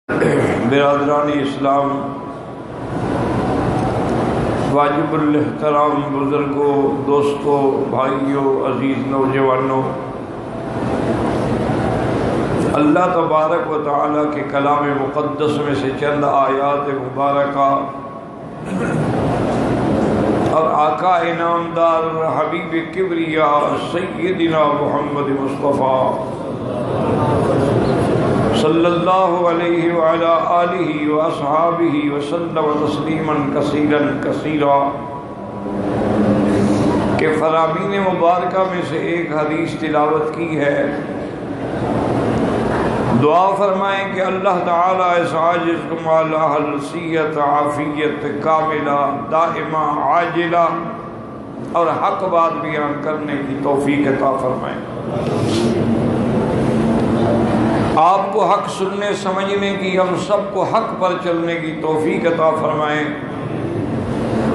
برادران اسلام، واجب الاحترام بزرگوں، دوستوں، بھائیوں، عزیز نوجوانوں، اللہ تبارک و تعالیٰ کے کلام مقدس میں سے چند آیات مبارکہ اور آقا انعامدار حبیب کبریاء سیدنا محمد مصطفیٰ صلی اللہ علیہ وعلی آلہ واصحابہ وسلم تسلیما کثیرا کثیرا کہ فرامین مبارکہ میں سے ایک حدیث تلاوت کی ہے۔ دعا فرمائیں کہ اللہ تعالیٰ اس عاجز کو مالا حلسیت عافیت کاملہ دائمہ عاجلہ اور حق بات بیان کرنے کی توفیق عطا فرمائیں۔ آپ کو حق سننے سمجھنے کی، ہم سب کو حق پر چلنے کی توفیق عطا فرمائیں۔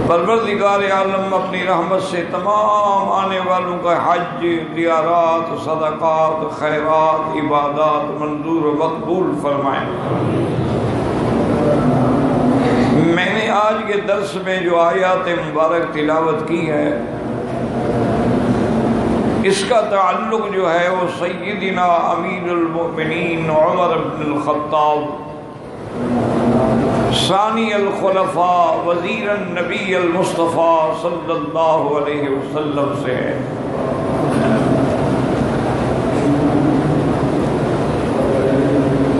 پروردگار عالم اپنی رحمت سے تمام آنے والوں کا حج، زیارات، صدقات، خیرات، عبادات منظور و مقبول فرمائیں۔ میں نے آج کے درس میں جو آیات مبارک تلاوت کی ہے، اس کا تعلق جو ہے وہ سیدنا امیر المؤمنین عمر بن الخطاب ثانی الخلفاء وزیر النبی المصطفیٰ صلی اللہ علیہ وسلم سے ہے۔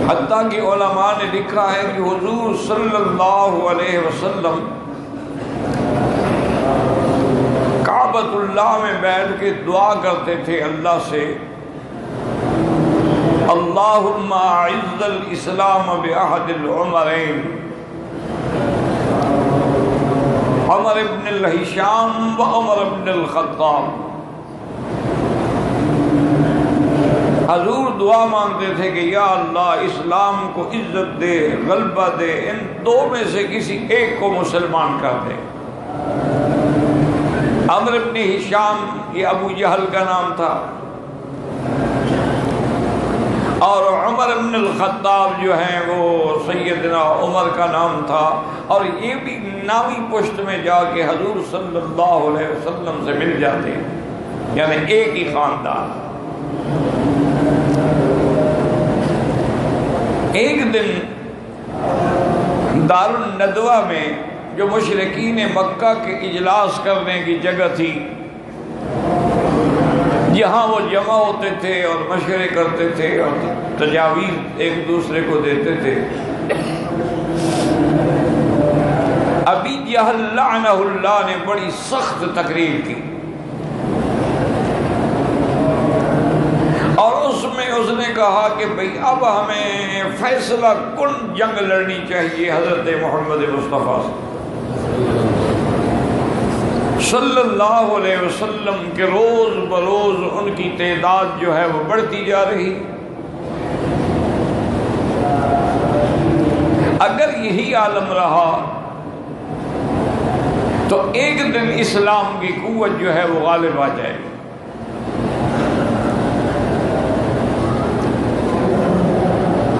حتیٰ کہ علماء نے لکھا ہے کہ حضور صلی اللہ علیہ وسلم کعبۃ اللہ میں بیٹھ کے دعا کرتے تھے اللہ سے، اللہم اعز الاسلام باحد العمرین، عمر بن الہشام و عمر بن الخطاب۔ حضور دعا مانگتے تھے کہ یا اللہ اسلام کو عزت دے، غلبہ دے، ان دو میں سے کسی ایک کو مسلمان کر دے۔ عمر بن ہشام یہ ابو جہل کا نام تھا، اور عمر بن الخطاب جو ہیں وہ سیدنا عمر کا نام تھا، اور یہ بھی نامی پشت میں جا کے حضور صلی اللہ علیہ وسلم سے مل جاتے ہیں، یعنی ایک ہی خاندان۔ ایک دن دار الندوہ میں جو مشرکین مکہ کے اجلاس کرنے کی جگہ تھی، جہاں وہ جمع ہوتے تھے اور مشورے کرتے تھے اور تجاویز ایک دوسرے کو دیتے تھے، ابی جہل لعنہ اللہ نے بڑی سخت تقریر کی، اور اس میں اس نے کہا کہ بھئی اب ہمیں فیصلہ کن جنگ لڑنی چاہیے حضرت محمد مصطفیٰ سے صلی اللہ علیہ وسلم کے۔ روز بروز ان کی تعداد جو ہے وہ بڑھتی جا رہی۔ اگر یہی عالم رہا تو ایک دن اسلام کی قوت جو ہے وہ غالب آ جائے گی۔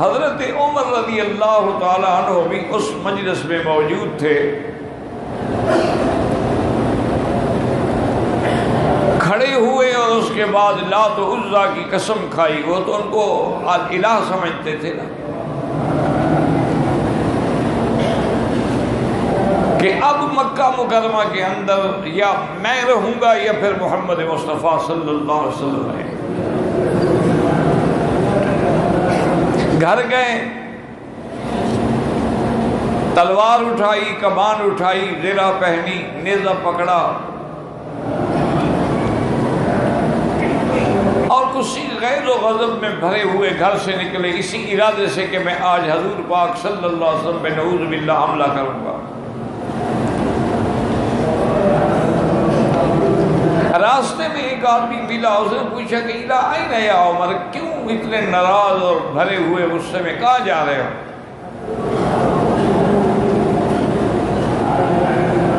حضرت عمر رضی اللہ تعالی عنہ بھی اس مجلس میں موجود تھے۔ کھڑے ہوئے اور اس کے بعد لات و عزا کی قسم کھائی۔ وہ تو ان کو الہ سمجھتے تھے نا، کہ اب مکہ مکرمہ کے اندر یا میں رہوں گا یا پھر محمد مصطفیٰ صلی اللہ علیہ وسلم رہے۔ گھر گئے، تلوار اٹھائی، کمان اٹھائی، زرہ پہنی، نیزہ پکڑا، اور کسی غیر و غضب میں بھرے ہوئے گھر سے نکلے، اسی ارادے سے کہ میں آج حضور پاک صلی اللہ علیہ وسلم پہ نعوذ باللہ حملہ کروں گا۔ راستے میں ایک آدمی ملا، اس نے پوچھا کہ الا این یا عمر، کیوں اتنے ناراض اور بھرے ہوئے غصے میں کہاں جا رہے ہو؟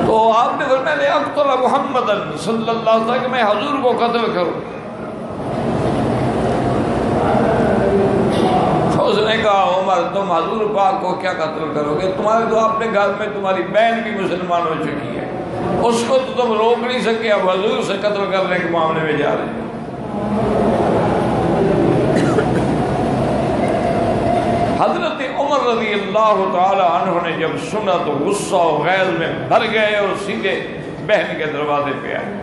تو آپ نے فرمایا اقتل محمد صلی اللہ علیہ وسلم، کہ میں حضور کو قتل کروں۔ اس نے کہا عمر تم حضور پاک کو کیا قتل کرو گے؟ تمہارے تو اپنے گھر میں تمہاری بہن بھی مسلمان ہو چکی ہے، اس کو تو تم روک نہیں سکے، اب حضور سے قتل کرنے کے معاملے میں جا رہے ہیں۔ حضرت عمر رضی اللہ تعالی عنہ نے جب سنا تو غصہ و غیظ میں بھر گئے اور سیدھے بہن کے دروازے پہ آئے۔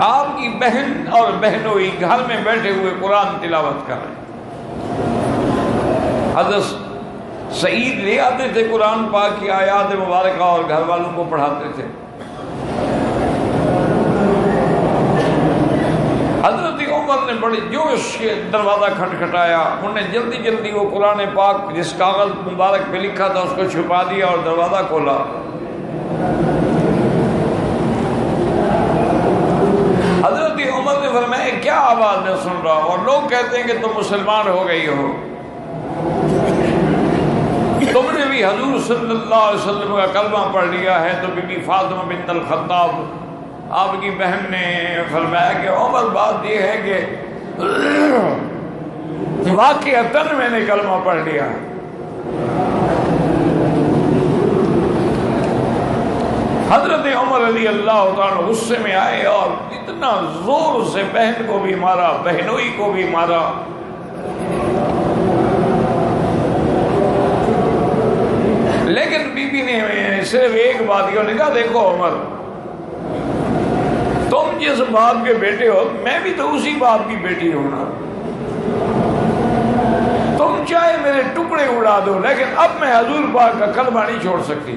آپ کی بہن اور بہنوئی گھر میں بیٹھے ہوئے قرآن تلاوت کر رہے۔ حضرت سعید لے آتے تھے قرآن پاک کی آیات مبارکہ اور گھر والوں کو پڑھاتے تھے۔ حضرت عمر نے بڑے جوش کے دروازہ کھٹکھٹایا، انہوں نے جلدی جلدی وہ قرآن پاک جس کاغذ مبارک پہ لکھا تھا اس کو چھپا دیا اور دروازہ کھولا۔ حضرت عمر نے فرمایا کیا آواز میں سن رہا ہوں، اور لوگ کہتے ہیں کہ تم مسلمان ہو گئی ہو، تم نے بھی حضور صلی اللہ علیہ وسلم کا کلمہ پڑھ لیا ہے۔ تو بی بی فاطمہ بنت الخطاب آپ کی بہن نے فرمایا کہ عمر بات یہ ہے کہ واقعتاً میں نے کلمہ پڑھ لیا۔ حضرت عمر رضی اللہ تعالیٰ غصے میں آئے اور اتنا زور سے بہن کو بھی مارا، بہنوئی کو بھی مارا۔ لیکن بی بی نے صرف ایک بات کی، کہا دیکھو عمر، تم جس باپ کے بیٹے ہو میں بھی تو اسی باپ کی بیٹی ہوں نا، تم چاہے میرے ٹکڑے اڑا دو لیکن اب میں حضور پاک کا کلمہ نہیں چھوڑ سکتی۔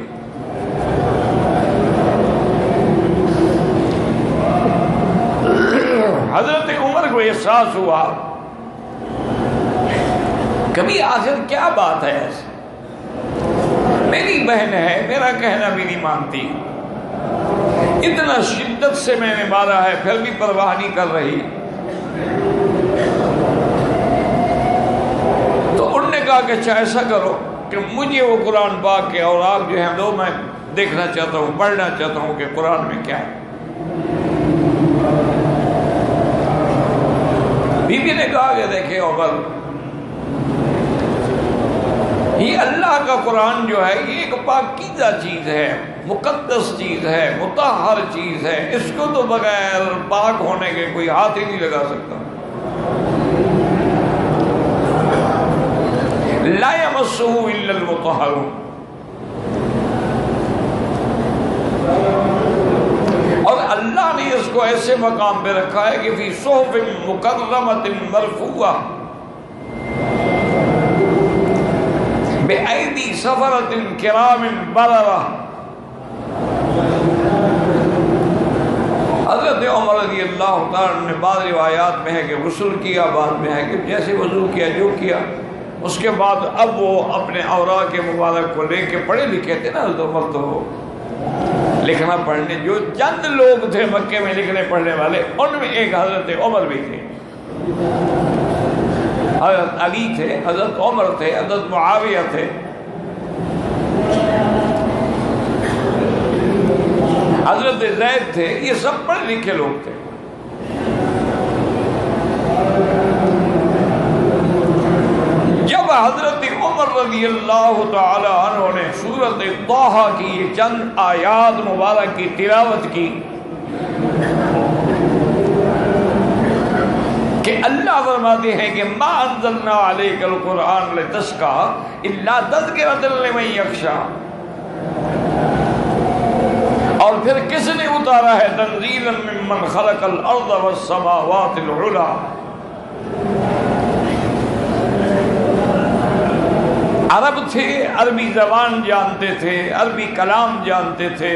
حضرت عمر کو احساس ہوا کبھی آخر کیا بات ہے ایسی، میری بہن ہے، میرا کہنا بھی نہیں مانتی، اتنا شدت سے میں نے مارا ہے پھر بھی پرواہ نہیں کر رہی۔ تو انہوں نے کہا کہ اچھا ایسا کرو کہ مجھے وہ قرآن پاک کے اوراق جو ہیں دو، میں دیکھنا چاہتا ہوں، پڑھنا چاہتا ہوں کہ قرآن میں کیا ہے۔ بی بی نے کہا کہ دیکھیں عمر، یہ اللہ کا قرآن جو ہے یہ ایک پاکیزہ چیز ہے، مقدس چیز ہے، مطہر چیز ہے، اس کو تو بغیر پاک ہونے کے کوئی ہاتھ ہی نہیں لگا سکتا۔ لا یمسہ الا المطہرون۔ اور اللہ نے اس کو ایسے مقام پہ رکھا ہے کہ فی صحف مکرمۃ مرفوعہ بِأَيْدِي سَفَرَةٍ كِرَامٍ بَرَرَةٍ۔ حضرت عمر رضی اللہ تعالیٰ نے بعض روایات میں ہے کہ غسل کیا، بعض میں ہے کہ جیسے وضو کیا جو کیا، اس کے بعد اب وہ اپنے اوراق مبارک کو لے کے، پڑھے لکھے تھے نا حضرت عمر، تو لکھنا پڑھنے جو چند لوگ تھے مکے میں لکھنے پڑھنے والے، ان میں ایک حضرت عمر بھی تھے، حضرت علی تھے، حضرت عمر تھے، حضرت معاویہ تھے، حضرت زید تھے، یہ سب پڑھے لکھے لوگ تھے۔ جب حضرت عمر رضی اللہ تعالی عنہ نے سورۃ طٰہٰ کی یہ چند آیات مبارک کی تلاوت کی کہ اللہ فرماتے ہیں کہ ما انزلنا علیک القرآن لتشقى الا تذکرۃ لمن یخشی، اور پھر کس نے اتارا ہے تنزیلا ممن خلق الارض والسماوات العلی۔ عرب تھے، عربی زبان جانتے تھے، عربی کلام جانتے تھے،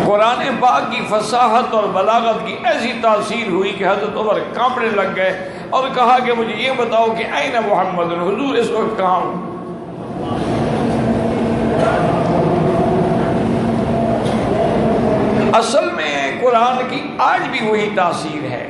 قرآن پاک کی فصاحت اور بلاغت کی ایسی تاثیر ہوئی کہ حضرت عمر کانپنے لگ گئے اور کہا کہ مجھے یہ بتاؤ کہ این محمد، حضور اس وقت کہاں ہوں؟ اصل میں قرآن کی آج بھی وہی تاثیر ہے،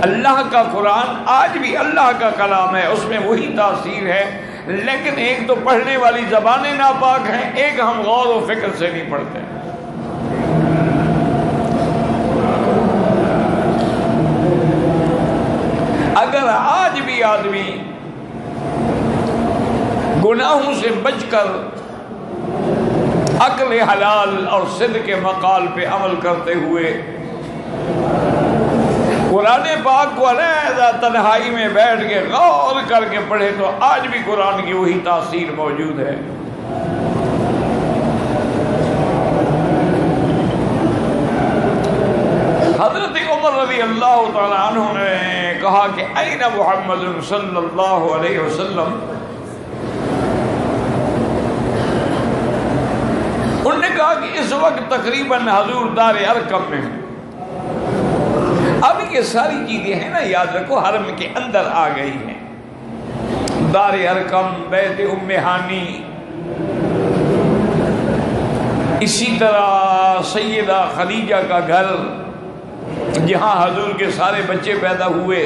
اللہ کا قرآن آج بھی اللہ کا کلام ہے، اس میں وہی تاثیر ہے، لیکن ایک تو پڑھنے والی زبانیں ناپاک ہیں، ایک ہم غور و فکر سے نہیں پڑھتے ہیں۔ اگر آج بھی آدمی گناہوں سے بچ کر عقل حلال اور صدق کے مقال پہ عمل کرتے ہوئے قرآن پاک کو علیحدہ تنہائی میں بیٹھ کے غور کر کے پڑھے تو آج بھی قرآن کی وہی تاثیر موجود ہے۔ حضرت عمر رضی اللہ تعالی عنہ نے کہا کہ این محمد صلی اللہ علیہ وسلم، انہوں نے کہا کہ اس وقت تقریباً حضور دار ارقم میں ہیں۔ اب یہ ساری چیزیں ہیں نا، یاد رکھو حرم کے اندر آ گئی ہیں، دار ارقم، بیت ام ہانی، اسی طرح سیدہ خدیجہ کا گھر جہاں حضور کے سارے بچے پیدا ہوئے،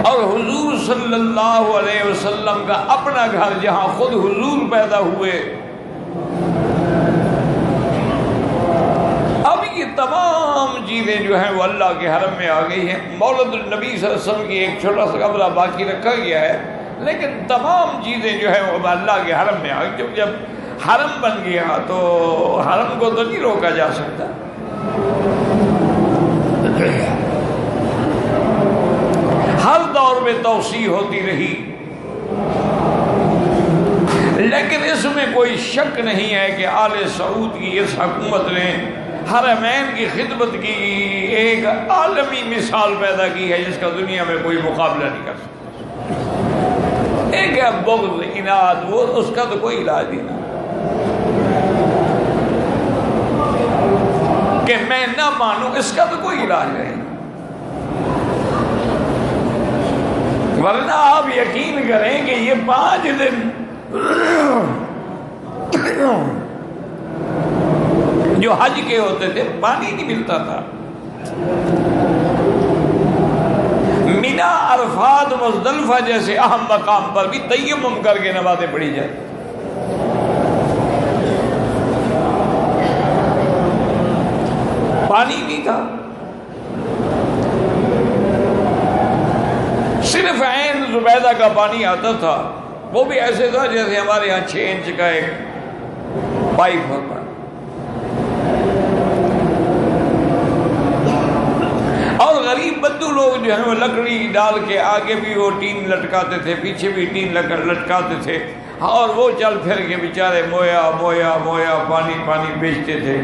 اور حضور صلی اللہ علیہ وسلم کا اپنا گھر جہاں خود حضور پیدا ہوئے۔ اب یہ تمام چیزیں جو ہیں وہ اللہ کے حرم میں آ گئی ہیں۔ مولد النبی صلی اللہ علیہ وسلم کی ایک چھوٹا سا کمرہ باقی رکھا گیا ہے، لیکن تمام چیزیں جو ہیں وہ اللہ کے حرم میں آ گئی۔ جب حرم بن گیا تو حرم کو تو نہیں روکا جا سکتا۔ ہر دور میں توسیع ہوتی رہی، لیکن اس میں کوئی شک نہیں ہے کہ آل سعود کی اس حکومت نے حرمین کی خدمت کی ایک عالمی مثال پیدا کی ہے جس کا دنیا میں کوئی مقابلہ نہیں کر سکتا۔ ایک ہے بغض، اناد، وہ اس کا تو کوئی علاج نہیں کہ میں نہ مانوں، اس کا تو کوئی علاج نہیں۔ ورنہ آپ یقین کریں کہ یہ 5 دن جو حج کے ہوتے تھے پانی نہیں ملتا تھا۔ مینا، عرفات، مزدلفہ جیسے اہم مقام پر بھی تیمم کر کے نمازیں پڑھی جاتی، پانی نہیں تھا، صرف عین زبیدہ کا پانی آتا تھا، وہ بھی ایسے تھا جیسے ہمارے یہاں 6 انچ کا ایک پائپ ہوتا ہے۔ اور غریب بدو لوگ جو ہیں وہ لکڑی ڈال کے آگے بھی وہ ٹین لٹکاتے تھے، پیچھے بھی ٹین لٹکاتے تھے، اور وہ چل پھر کے بیچارے مویا مویا مویا پانی پانی بیچتے تھے۔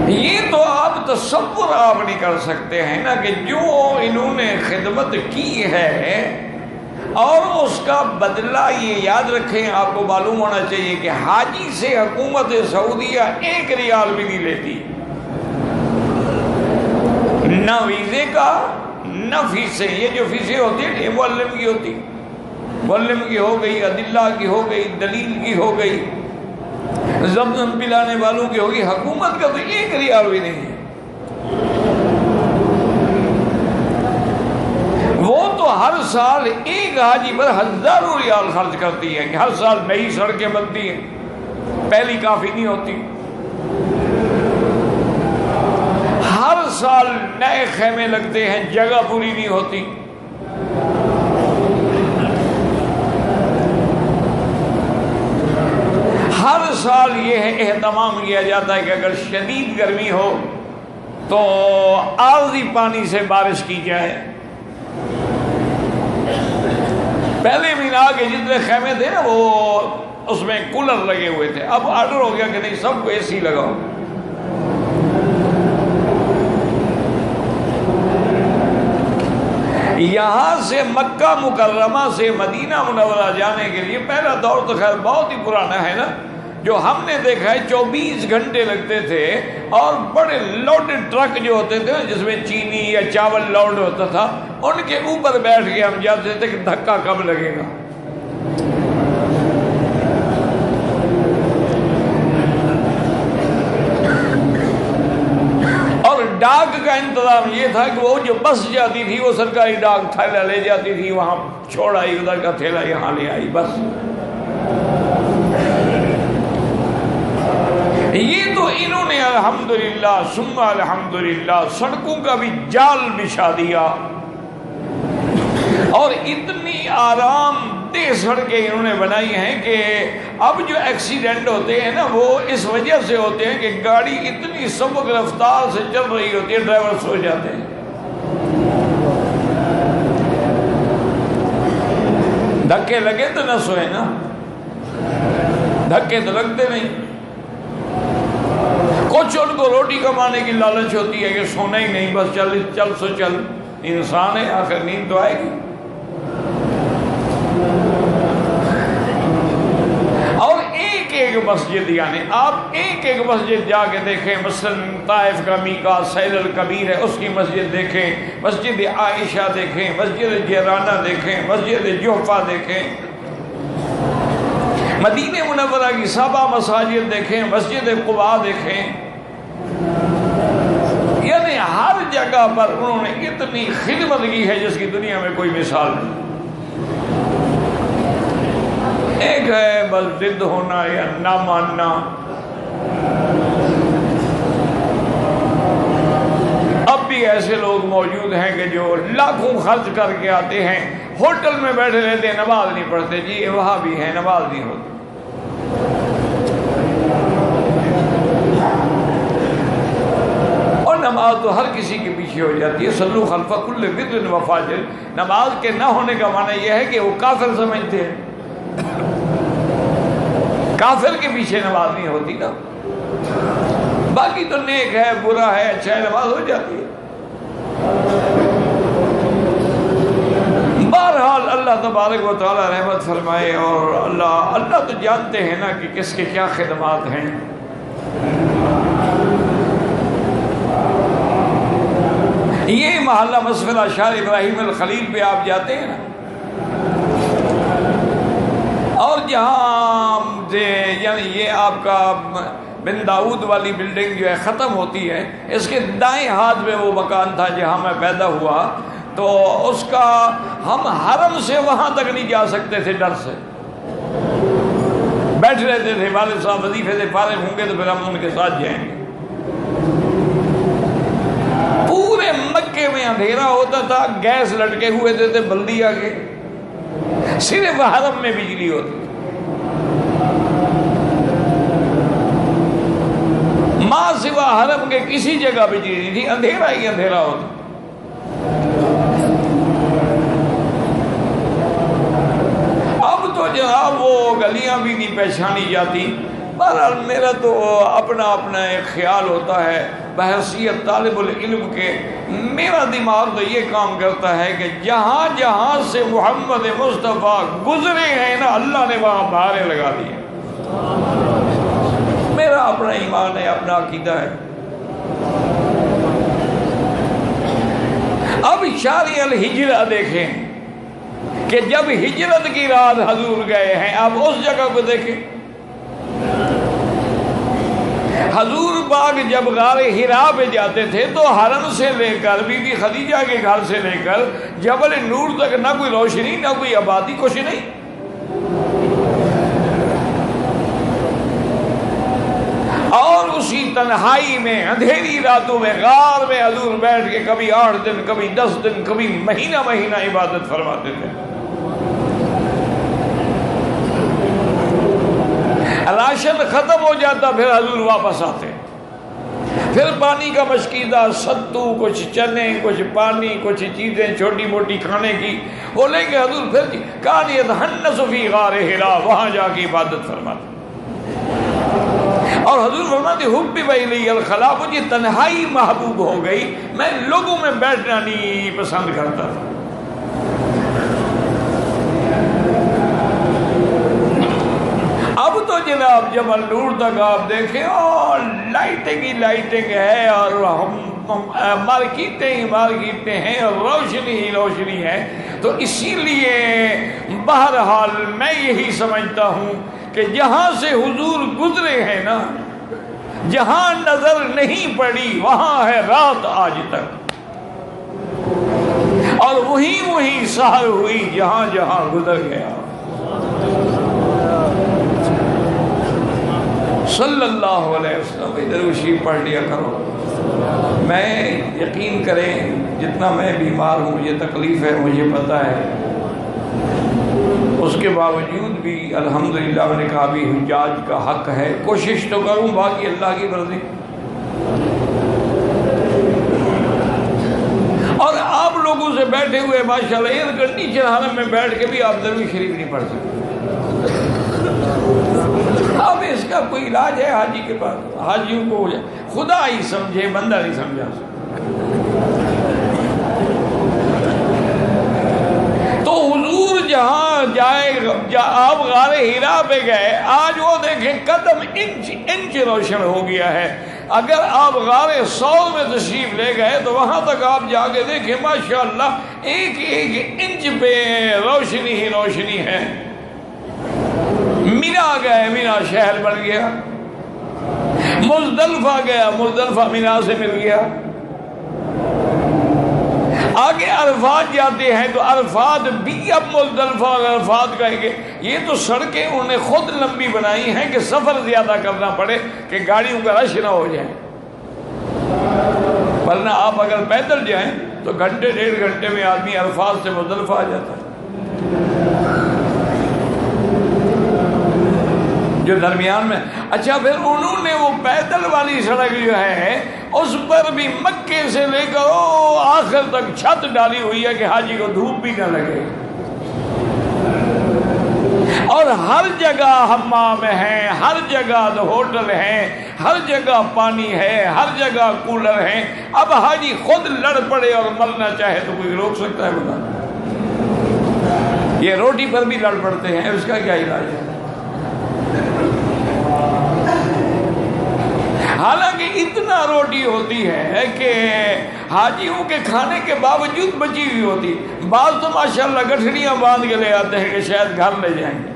یہ تو آپ تصور آپ نہیں کر سکتے ہیں نا کہ جو انہوں نے خدمت کی ہے اور اس کا بدلہ، یہ یاد رکھیں، آپ کو معلوم ہونا چاہیے کہ حاجی سے حکومت سعودیہ 1 ریال بھی نہیں لیتی، نہ ویزے کا نہ فیسیں۔ یہ جو فیسیں ہوتی ہیں معلم کی ہوتی، معلم کی ہو گئی، عدلہ کی ہو گئی، دلیل کی ہو گئی، زمزم پلانے والوں کی ہوگی، حکومت کا تو 1 ریال بھی نہیں ہے۔ وہ تو ہر سال ایک حاجی پر 1000 ریال خرچ کرتی ہے کہ ہر سال نئی سڑکیں بنتی ہیں، پہلی کافی نہیں ہوتی، ہر سال نئے خیمے لگتے ہیں، جگہ پوری نہیں ہوتی۔ ہر سال یہ اہتمام کیا جاتا ہے کہ اگر شدید گرمی ہو تو عارضی پانی سے بارش کی جائے۔ پہلے مینا کے جتنے خیمے تھے نا وہ اس میں کولر لگے ہوئے تھے، اب آرڈر ہو گیا کہ نہیں سب کو AC لگاؤ۔ یہاں سے مکہ مکرمہ سے مدینہ منورہ جانے کے لیے پہلا دور تو خیر بہت ہی پرانا ہے نا، جو ہم نے دیکھا ہے 24 گھنٹے لگتے تھے، اور بڑے لوڈڈ ٹرک جو ہوتے تھے جس میں چینی یا چاول لوڈ ہوتا تھا، ان کے اوپر بیٹھ کے ہم جاتے تھے کہ دھکا کب لگے گا۔ اور ڈاک کا انتظام یہ تھا کہ وہ جو بس جاتی تھی وہ سرکاری ڈاک تھیلا لے جاتی تھی، وہاں چھوڑ آئی، ادھر کا تھیلا یہاں لے آئی، بس۔ الحمدللہ ثم الحمدللہ، سڑکوں کا بھی جال بچھا دیا، اور اتنی آرام دہ سڑکیں انہوں نے بنائی ہیں کہ اب جو ایکسیڈنٹ ہوتے ہیں نا وہ اس وجہ سے ہوتے ہیں کہ گاڑی اتنی سبک رفتار سے چل رہی ہوتی ہے، ڈرائیور سو جاتے ہیں۔ دھکے لگے تو نہ سوئے نا، دھکے تو لگتے نہیں۔ کچھ ان کو روٹی کمانے کی لالچ ہوتی ہے کہ سونا ہی نہیں، بس چل سو چل، انسان ہے آخر نیند تو آئے گی۔ اور ایک ایک مسجد، یعنی آپ ایک ایک مسجد جا کے دیکھیں، مثلا طائف کا میقات سیل الکبیر ہے، اس کی مسجد دیکھیں، مسجد عائشہ دیکھیں، مسجد جیرانہ دیکھیں، مسجد جحفہ دیکھیں، مدینہ منورہ کی 7 مساجد دیکھیں، مسجد قباء دیکھیں، یعنی ہر جگہ پر انہوں نے اتنی خدمت کی ہے جس کی دنیا میں کوئی مثال نہیں۔ ایک ہے بس ضد ہونا یا نہ ماننا۔ اب بھی ایسے لوگ موجود ہیں کہ جو لاکھوں خرچ کر کے آتے ہیں، ہوٹل میں بیٹھے رہتے ہیں، نماز نہیں پڑھتے، جی وہاں بھی ہیں، نماز نہیں ہوتی۔ اور نماز تو ہر کسی کے پیچھے ہو جاتی ہے، صلو خلف کل بر و فاجر۔ نماز کے نہ ہونے کا معنی یہ ہے کہ وہ کافر سمجھتے ہیں، کافر کے پیچھے نماز نہیں ہوتی نا، باقی تو نیک ہے، برا ہے، اچھا ہے، نماز ہو جاتی ہے۔ بہرحال اللہ تبارک و تعالی رحمت فرمائے، اور اللہ تو جانتے ہیں نا کہ کس کے کیا خدمات ہیں۔ یہ محلہ مسفر اشار ابراہیم الخلیل پہ آپ جاتے ہیں نا، اور جہاں یعنی یہ آپ کا بن داؤد والی بلڈنگ جو ہے ختم ہوتی ہے، اس کے دائیں ہاتھ میں وہ مکان تھا جہاں میں پیدا ہوا، تو اس کا ہم حرم سے وہاں تک نہیں جا سکتے تھے، ڈر سے بیٹھ رہتے تھے، والد صاحب وظیفے سے فارغ ہوں گے تو پھر ہم ان کے ساتھ جائیں گے۔ پورے مکے میں اندھیرا ہوتا تھا، گیس لٹکے ہوئے تھے بلدیہ کے، صرف حرم میں بجلی ہوتی تھی، ماں سوا حرم کے کسی جگہ بجلی نہیں تھی، اندھیرا ہی اندھیرا ہوتا۔ اب تو جناب وہ گلیاں بھی نہیں پہچانی جاتی۔ بہرحال میرا تو اپنا ایک خیال ہوتا ہے بحیثیت طالب العلم کے، میرا دماغ تو یہ کام کرتا ہے کہ جہاں جہاں سے محمد مصطفیٰ گزرے ہیں نا، اللہ نے وہاں بہاریں لگا دی ہیں۔ میرا اپنا ایمان ہے، اپنا عقیدہ ہے۔ اب شارع الہجرہ دیکھیں کہ جب ہجرت کی رات حضور گئے ہیں، اب اس جگہ کو دیکھیں، حضور پاک جب غار حرا پہ جاتے تھے تو حرم سے لے کر بی بی خدیجہ کے گھر سے لے کر جبل نور تک نہ کوئی روشنی، نہ کوئی آبادی، کچھ نہیں۔ اور اسی تنہائی میں اندھیری راتوں میں غار میں حضور بیٹھ کے کبھی 8 دن، کبھی 10 دن، کبھی مہینہ عبادت فرماتے تھے۔ راشن ختم ہو جاتا، پھر حضور واپس آتے، پھر پانی کا مشکیزہ، ستو، کچھ چنے، کچھ پانی، کچھ چیزیں چھوٹی موٹی کھانے کی، وہ لے کے حضور پھر کان یتحنس فی غار حرا، وہاں جا کے عبادت فرماتے۔ اور حضور فرماتے حبب الی الخلا، مجھے تنہائی محبوب ہو گئی، میں لوگوں میں بیٹھنا نہیں پسند کرتا تھا۔ اب تو جناب جبل نور تک آپ دیکھیں اور لائٹنگ ہی لائٹنگ ہے، اور مارکیٹیں ہی مارکیٹیں ہیں، اور روشنی ہی روشنی ہے۔ تو اسی لیے بہرحال میں یہی سمجھتا ہوں کہ جہاں سے حضور گزرے ہیں نا، جہاں نظر نہیں پڑی وہاں ہے رات آج تک، اور وہی سحر ہوئی جہاں جہاں گزر گیا۔ صلی اللہ علیہ وسلم ادھر وشی پڑھ لیا کرو. میں یقین کریں جتنا میں بیمار ہوں، مجھے تکلیف ہے، مجھے پتہ ہے، اس کے باوجود بھی الحمدللہ میں نے کہا بھی حجاج کا حق ہے، کوشش تو کروں، باقی اللہ کی مرضی. اور آپ لوگوں سے بیٹھے ہوئے ماشاءاللہ ایئر کنڈیشن حالت میں بیٹھ کے بھی آپ درویش شریف نہیں پڑھ سکتے. اب اس کا کوئی علاج ہے حاجی کے پاس؟ حاجیوں کو ہو جائے، خدا ہی سمجھے، بندہ نہیں سمجھا. تو حضور جہاں جائے، آپ غار ہیرا پہ گئے، آج وہ دیکھیں قدم انچ روشن ہو گیا ہے. اگر آپ غار سور میں تشریف لے گئے تو وہاں تک آپ جا کے دیکھیں ماشاءاللہ ایک ایک انچ پہ روشنی ہی روشنی ہے. مینا گئے، مینا شہر بن گیا. مزدلفہ گیا، مزدلفہ مینا سے مل گیا. آگے عرفات جاتے ہیں تو عرفات بھی اب مزدلفہ اور عرفات کہیں گے. یہ تو سڑکیں انہوں نے خود لمبی بنائی ہیں کہ سفر زیادہ کرنا پڑے کہ گاڑیوں کا رش نہ ہو جائے. ورنہ آپ اگر پیدل جائیں تو گھنٹے ڈیڑھ گھنٹے میں آدمی عرفات سے مزدلفہ آ جاتا ہے. جو درمیان میں، اچھا پھر انہوں نے وہ پیدل والی سڑک جو ہے اس پر بھی مکے سے لے کر آخر تک چھت ڈالی ہوئی ہے کہ حاجی کو دھوپ بھی نہ لگے. اور ہر جگہ حمام ہیں، ہر جگہ ہوٹل ہیں، ہر جگہ پانی ہے، ہر جگہ کولر ہیں. اب حاجی خود لڑ پڑے اور مرنا چاہے تو کوئی روک سکتا ہے؟ بتا، یہ روٹی پر بھی لڑ پڑتے ہیں، اس کا کیا علاج ہے؟ حالانکہ اتنا روٹی ہوتی ہے کہ حاجیوں کے کھانے کے باوجود بچی ہوئی ہوتی. بعض تو ماشاءاللہ گٹھڑیاں باندھ کے لے آتے ہیں کہ شاید گھر لے جائیں گے.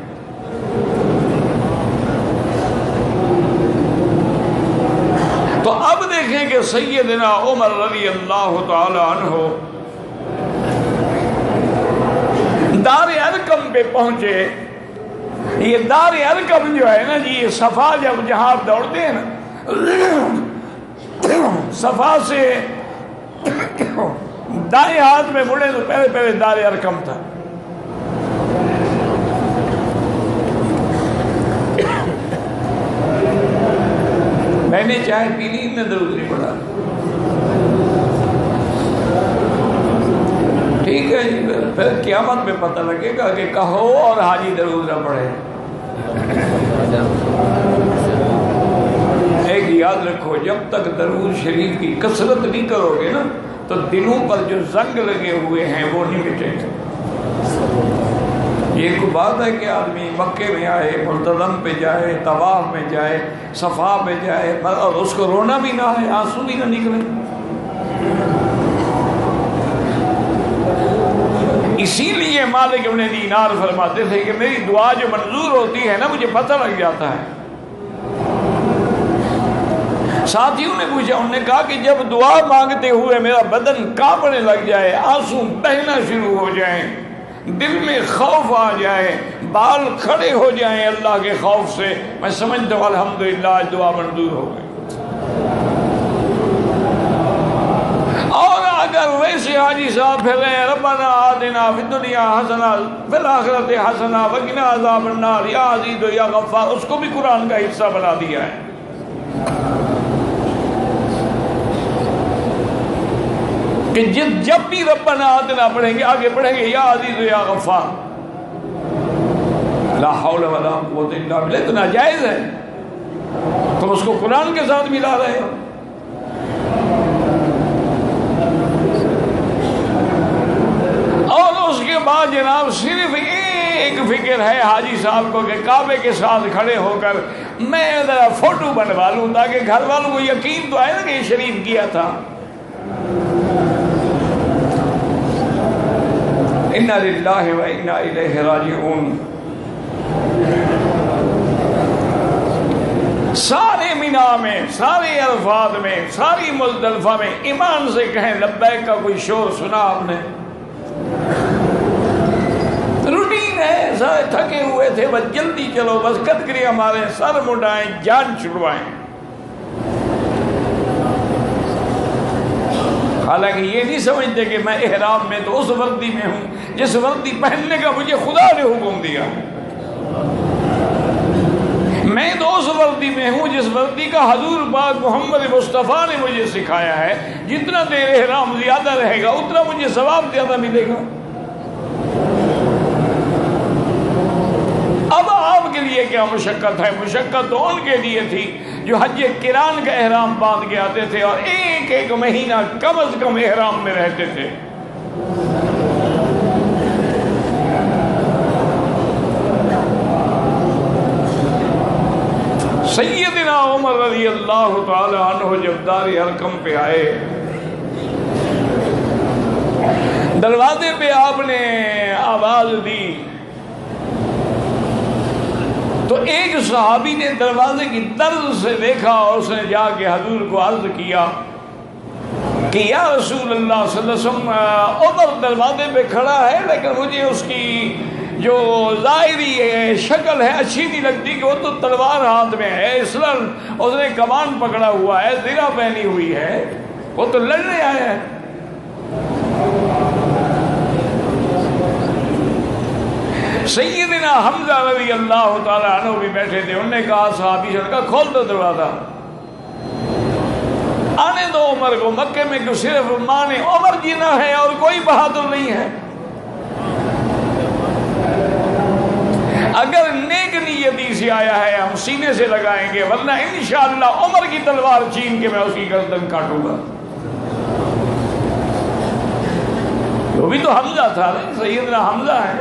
تو اب دیکھیں کہ سیدنا عمر رضی اللہ تعالی عنہ دار ارقم پہ پہنچے. یہ دار ارقم جو ہے نا جی، یہ صفا جہاں آپ دوڑتے ہیں نا، صفا سے دائیں ہاتھ میں مڑے تو پہلے دار ارقم تھا. میں نے چائے پی لی، میں درود نہیں پڑھا. ٹھیک ہے جی، پھر قیامت میں پتہ لگے گا کہ کہو اور حاجی درود نہ پڑھے. ایک یاد رکھو، جب تک درود شریف کی کثرت نہیں کرو گے نا تو دلوں پر جو زنگ لگے ہوئے ہیں وہ نہیں مٹیں گے. یہ کوئی بات ہے کہ آدمی مکے میں آئے، ملتزم پہ جائے، طواف میں جائے، صفا پہ جائے اور اس کو رونا بھی نہ آئے، آنسو بھی نہ نکلے. اسی لیے مالک ابن دینار فرماتے تھے کہ میری دعا جو منظور ہوتی ہے نا مجھے پتہ لگ جاتا ہے. ساتھیوں نے پوچھا، انہوں نے کہا کہ جب دعا مانگتے ہوئے میرا بدن کانپنے لگ جائے، آنسو بہنا شروع ہو جائیں، دل میں خوف آ جائے، بال کھڑے ہو جائیں اللہ کے خوف سے، میں سمجھتا ہوں الحمدللہ دعا منظور ہو گئی. اور اگر ویسے حاجی صاحب پھر رہے ربنا آتنا فی الدنیا حسنہ فی الآخرۃ حسنہ وقنا عذاب النار یا عزیز یا غفار، اس کو بھی قرآن کا حصہ بنا دیا ہے. کہ جب بھی ربنا آتنا پڑھیں گے آگے پڑھیں گے یا عزیز یا غفار. لا حول ولا قوت الا باللہ، تو ناجائز ہے، تم اس کو قرآن کے ساتھ ملا رہے ہو. اور اس کے بعد جناب صرف ایک فکر ہے حاجی صاحب کو کہ کعبے کے ساتھ کھڑے ہو کر میں ذرا فوٹو بنوا لوں تاکہ گھر والوں کو یقین تو آئے نا کہ یہ شریف کیا تھا. انا للہ و انا الیہ راجعون. سارے مینا میں، سارے عرفات میں، ساری مزدلفہ میں ایمان سے کہیں لبیک کا کوئی شور سنا آپ نے؟ روٹین ہے، سارے تھکے ہوئے تھے، بس جلدی چلو، بس کتکریاں ماریں، سر مڈائیں، جان چھڑوائیں۔ حالانکہ یہ نہیں سمجھتے کہ میں احرام میں تو اس وردی میں ہوں جس وردی پہننے کا مجھے خدا نے حکم دیا، میں تو اس وردی میں ہوں جس وردی کا حضور پاک محمد مصطفیٰ نے مجھے سکھایا ہے، جتنا دیر احرام زیادہ رہے گا اتنا مجھے ثواب زیادہ ملے گا۔ اب آپ کے لیے کیا مشقت ہے؟ مشقت تو ان کے لیے تھی جو حج قران کا احرام باندھ کے آتے تھے اور ایک ایک مہینہ کم از کم احرام میں رہتے تھے۔ سیدنا عمر رضی اللہ تعالی عنہ جب دار ارقم پہ آئے، دروازے پہ آپ نے آواز دی تو ایک صحابی نے دروازے کی طرز سے دیکھا اور اس نے جا کے حضور کو عرض کیا کہ یا رسول اللہ صلی اللہ علیہ وسلم، عمر دروازے پہ کھڑا ہے لیکن مجھے اس کی جو ظاہری شکل ہے اچھی نہیں لگتی کہ وہ تو تلوار ہاتھ میں ہے، اسلام اس نے کمان پکڑا ہوا ہے، زرہ پہنی ہوئی ہے، وہ تو لڑنے آیا ہے۔ سیدنا حمزہ رضی اللہ تعالی عنہ بھی بیٹھے تھے، انہوں نے کہا صحابی سے، کہا کھول دو دروازہ، آنے دو عمر کو، مکے میں کہ صرف ماں نے عمر جینا ہے اور کوئی بہادر نہیں ہے۔ اگر نیک نیتی سے آیا ہے ہم سینے سے لگائیں گے، ورنہ انشاءاللہ عمر کی تلوار چھین کے میں اس کی گردن کاٹوں گا۔ وہ بھی تو حمزہ تھا، سیدنا حمزہ ہے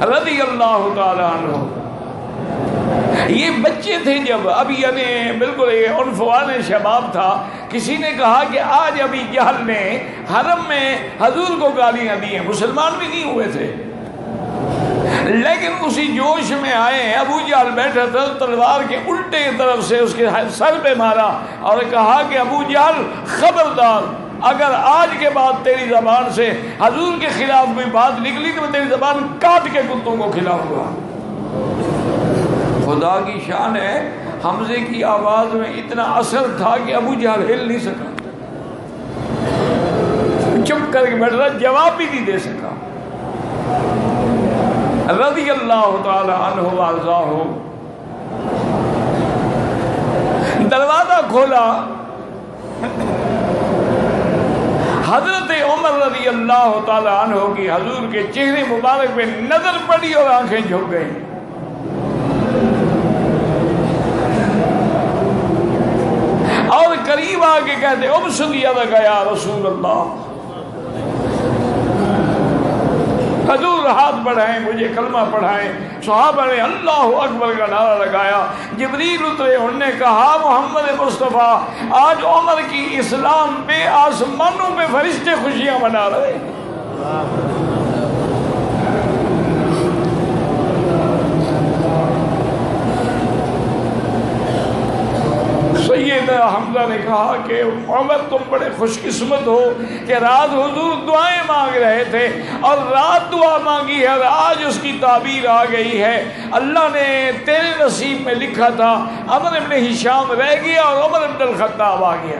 رضی اللہ تعالی عنہ۔ یہ بچے تھے جب، ابھی یعنی بالکل عنفوان شباب تھا۔ کسی نے کہا کہ آج ابھی جہل نے حرم میں حضور کو گالیاں دی ہیں، مسلمان بھی نہیں ہوئے تھے، لیکن اسی جوش میں آئے، ابو جہل بیٹھا تھا، تلوار کے الٹے طرف سے اس کے سر پہ مارا اور کہا کہ ابو جہل خبردار، اگر آج کے بعد تیری زبان سے حضور کے خلاف کوئی بات نکلی تو میں تیری زبان کاٹ کے کتوں کو کھلاؤں گا۔ خدا کی شان ہے، حمزے کی آواز میں اتنا اثر تھا کہ ابو جہل ہل نہیں سکا، چپ کر کے بیٹھ رہا، جواب بھی نہیں دے سکا۔ رضی اللہ تعالی عنہ وارضاہ۔ دروازہ کھولا، حضرت عمر رضی اللہ تعالی عنہ کی حضور کے چہرے مبارک پہ نظر پڑی اور آنکھیں جھک گئیں۔ اور قریب آ کے کہتے ابسط یدک یا رسول اللہ، حضور ہاتھ بڑھائیں، مجھے کلمہ پڑھائیں۔ صحابہ نے اللہ اکبر کا نعرہ لگایا، جبریل اترے، انہوں نے کہا محمد مصطفیٰ آج عمر کی اسلام پہ آسمانوں پہ فرشتے خوشیاں منا رہے ہیں۔ سیدنا حمزہ نے کہا کہ عمر تم بڑے خوش قسمت ہو کہ رات حضور دعائیں مانگ رہے تھے اور رات دعا مانگی ہے اور آج اس کی تعبیر آ گئی ہے۔ اللہ نے تیرے نصیب میں لکھا تھا عمر ابن ہشام رہ گیا اور عمر ابن الخطاب آ گیا۔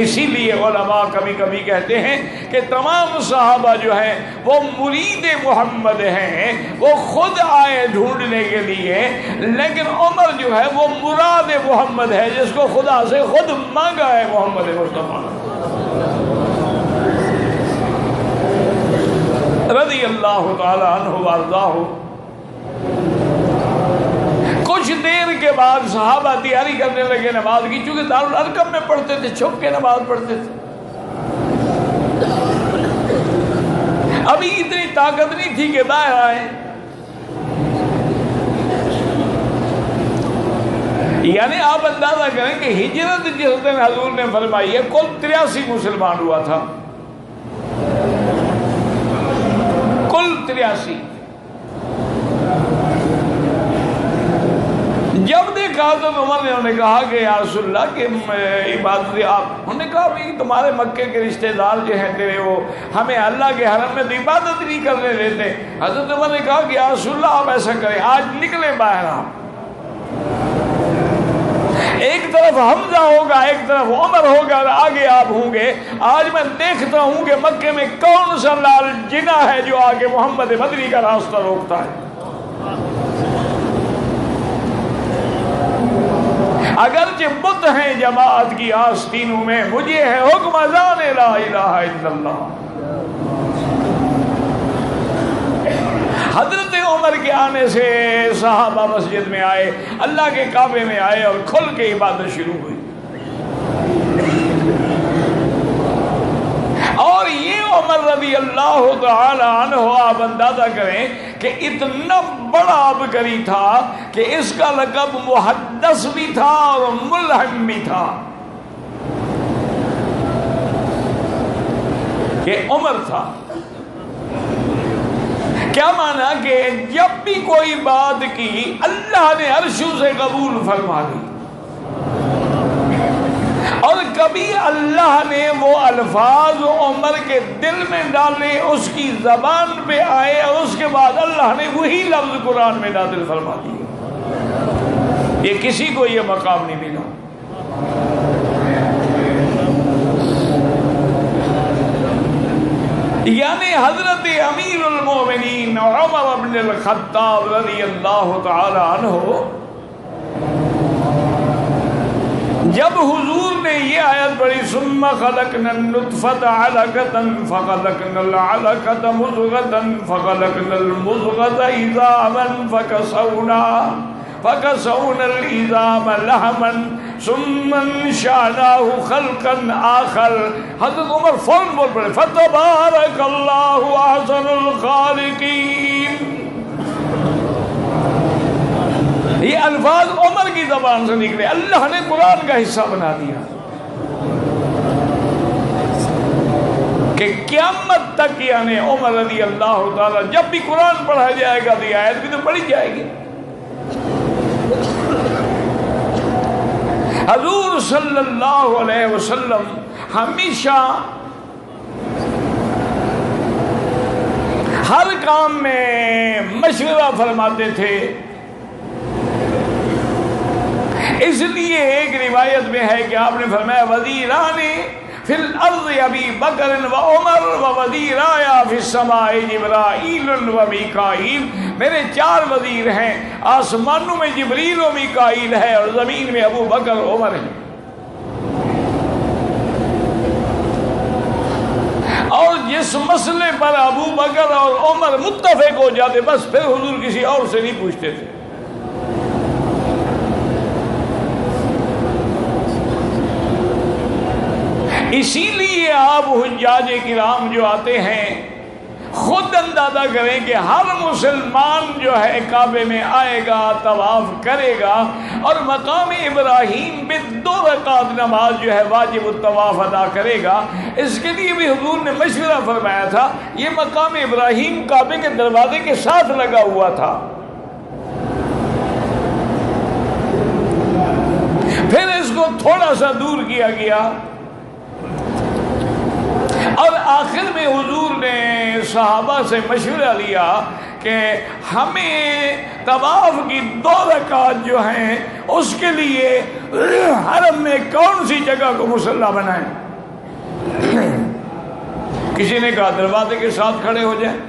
اسی لیے علماء کبھی کبھی کہتے ہیں کہ تمام صحابہ جو ہیں وہ مرید محمد ہیں، وہ خود آئے ڈھونڈنے کے لیے، لیکن عمر جو ہے وہ مراد محمد ہے، جس کو خدا سے خود مانگا ہے محمد مصطفیٰ رضی اللہ تعالی عنہ وارضاہ۔ کچھ دیر کے بعد صحابہ تیاری کرنے لگے نماز کی، چونکہ دارالارقم میں پڑھتے تھے، چھپ کے نماز پڑھتے تھے، ابھی اتنی طاقت نہیں تھی کہ باہر آئے۔ یعنی آپ اندازہ کریں کہ ہجرت جس دن حضور نے فرمائی ہے کل 83 مسلمان ہوا تھا، کل 83۔ جب دیکھا دیکھا حضرت عمر نے، انہوں نے کہا کہ یا رسول اللہ کہ عبادت آپ، انہوں نے کہا بھائی تمہارے مکے کے رشتہ دار جو ہیں تیرے، وہ ہمیں اللہ کے حرم میں تو عبادت نہیں کرنے دیتے۔ حضرت عمر نے کہا کہ یا رسول اللہ آپ ایسا کریں، آج نکلیں باہر آپ، ایک طرف حمزہ ہوگا، ایک طرف عمر ہوگا، اور آگے آپ ہوں گے۔ آج میں دیکھتا ہوں کہ مکے میں کون سا لال جنا ہے جو آگے محمد مدنی کا راستہ روکتا ہے۔ اگرچہ بت ہیں جماعت کی آستینوں میں، مجھے ہے حکم اذان لا الہ الا اللہ۔ حضرت عمر کے آنے سے صحابہ مسجد میں آئے، اللہ کے کعبے میں آئے اور کھل کے عبادت شروع ہوئی۔ اور یہ عمر رضی اللہ تعالی عنہ، آپ اندازہ کریں کہ اتنا بڑا عبقری تھا کہ اس کا لقب محدث بھی تھا اور ملحم بھی تھا، کہ عمر تھا۔ کیا مانا کہ جب بھی کوئی بات کی اللہ نے عرشوں سے قبول فرما لی، اور کبھی اللہ نے وہ الفاظ عمر کے دل میں ڈالے، اس کی زبان پہ آئے، اور اس کے بعد اللہ نے وہی لفظ قرآن میں نازل فرما دیے۔ یہ کسی کو یہ مقام نہیں ملا۔ یعنی حضرت امیر المومنین عمر بن الخطاب رضی اللہ تعالی عنہ، جب حضور نے یہ آیت پڑھی ثم خلقنا النطفة علقة فخلقنا العلقة مضغة فخلقنا المضغة عظاما فكسونا العظام لحما ثم انشأناه خلقا آخر، حضرت عمر فوراً بول پڑے فتبارک اللہ احسن الخالقین۔ یہ الفاظ عمر کی زبان سے نکلے، اللہ نے قرآن کا حصہ بنا دیا کہ قیامت تک، یعنی عمر رضی اللہ تعالی، جب بھی قرآن پڑھا جائے گا تو یہ آیت بھی تو پڑھی جائے گی۔ حضور صلی اللہ علیہ وسلم ہمیشہ ہر کام میں مشورہ فرماتے تھے۔ اس لیے ایک روایت میں ہے کہ آپ نے فرمایا وزیران فی الارض ابی بکر و عمر و وزیرایا فی السماء جبرائیل و میکائیل، میرے 4 وزیر ہیں، آسمانوں میں جبریل و میکائیل ہے، اور زمین میں ابو بکر و عمر ہے۔ اور جس مسئلے پر ابو بکر اور عمر متفق ہو جاتے، بس پھر حضور کسی اور سے نہیں پوچھتے تھے۔ اسی لیے آپ حجاج کرام جو آتے ہیں، خود اندازہ کریں کہ ہر مسلمان جو ہے کعبے میں آئے گا، طواف کرے گا، اور مقام ابراہیم پہ 2 رکعت نماز جو ہے واجب الطواف ادا کرے گا۔ اس کے لیے بھی حضور نے مشورہ فرمایا تھا۔ یہ مقام ابراہیم کعبے کے دروازے کے ساتھ لگا ہوا تھا، پھر اس کو تھوڑا سا دور کیا گیا، اور آخر میں حضور نے صحابہ سے مشورہ لیا کہ ہمیں طواف کی 2 رکعت جو ہیں اس کے لیے حرم میں کون سی جگہ کو مصلی بنائیں۔ کسی نے کہا دروازے کے ساتھ کھڑے ہو جائیں،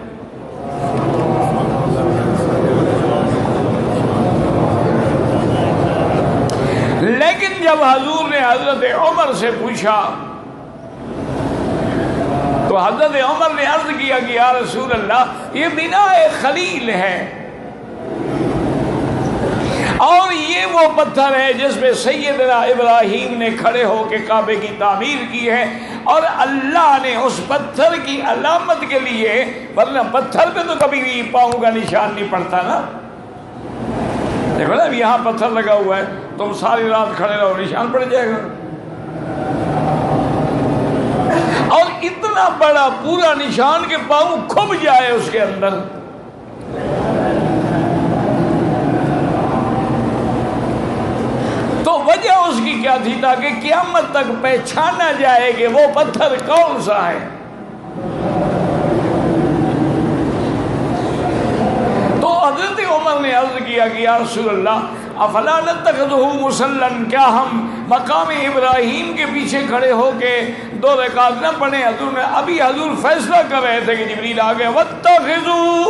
لیکن جب حضور نے حضرت عمر سے پوچھا تو حضرت عمر نے عرض کیا کہ یا رسول اللہ، یہ بناء خلیل ہے، اور یہ وہ پتھر ہے جس پہ سیدنا ابراہیم نے کھڑے ہو کے کعبے کی تعمیر کی ہے، اور اللہ نے اس پتھر کی علامت کے لیے، ورنہ پتھر پہ تو کبھی پاؤں کا نشان نہیں پڑتا نا۔ دیکھو نا یہاں پتھر لگا ہوا ہے، تم ساری رات کھڑے رہو، نشان پڑ جائے گا۔ اور اتنا بڑا پورا نشان کے پاؤں کھب جائے اس کے اندر۔ کیا تھی؟ تاکہ قیامت تک پہچانا جائے کہ وہ پتھر کون سا ہے۔ تو حضرت عمر نے عرض کیا کہ یا رسول اللہ افلا نتخذہ مصلا، کیا ہم مقام ابراہیم کے پیچھے کھڑے ہو کے 2 رکعت نہ پڑھیں؟ حضور فیصلہ کر رہے تھے کہ جبریل آ گئے، واتخذوا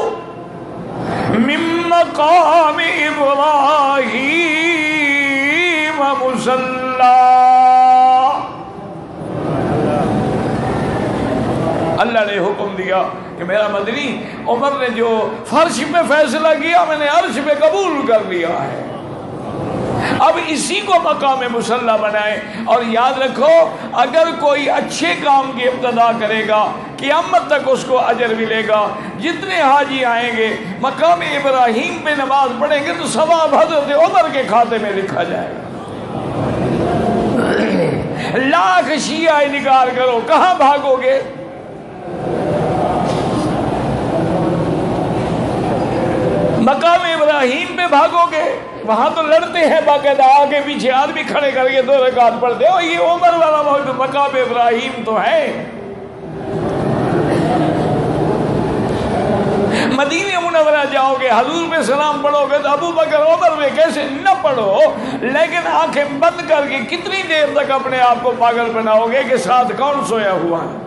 من مقام ابراہیم مصلا۔ اللہ نے حکم دیا کہ میرا مدنی عمر نے جو فرش پہ فیصلہ کیا میں نے عرش پہ قبول کر لیا ہے، اب اسی کو مقام مصلی بنائیں۔ اور یاد رکھو اگر کوئی اچھے کام کی ابتدا کرے گا قیامت تک اس کو اجر ملے گا۔ جتنے حاجی آئیں گے مقام ابراہیم پہ نماز پڑھیں گے تو ثواب حضرت عمر کے کھاتے میں لکھا جائے گا۔ لاکھ شیعہ انکار کرو، کہاں بھاگو گے؟ مقام ابراہیم پہ بھاگو گے؟ وہاں تو لڑتے ہیں باقاعدہ، آگے پیچھے آدمی کھڑے کر کے 2 رکعت پڑھتے ہو، یہ عمر والا موضوع مقام ابراہیم تو ہے۔ مدینہ منورہ جاؤ گے حضور پہ سلام پڑھو گے تو ابو بکر عمر پہ کیسے نہ پڑھو، لیکن آنکھیں بند کر کے کتنی دیر تک اپنے آپ کو پاگل بناؤ گے کہ ساتھ کون سویا ہوا ہے؟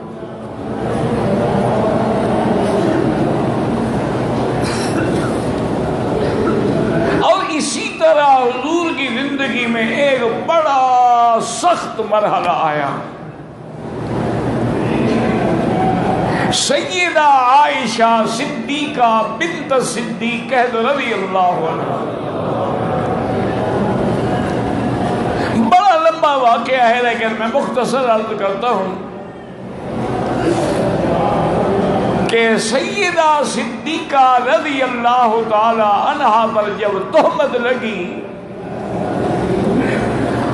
اسی طرح حضور کی زندگی میں ایک بڑا سخت مرحلہ آیا۔ سیدہ عائشہ صدیقہ بنت صدیق رضی اللہ عنہ، بڑا لمبا واقعہ ہے لیکن میں مختصر عرض کرتا ہوں کہ سیدہ صدیقہ رضی اللہ تعالی عنہا پر جب تہمت لگی،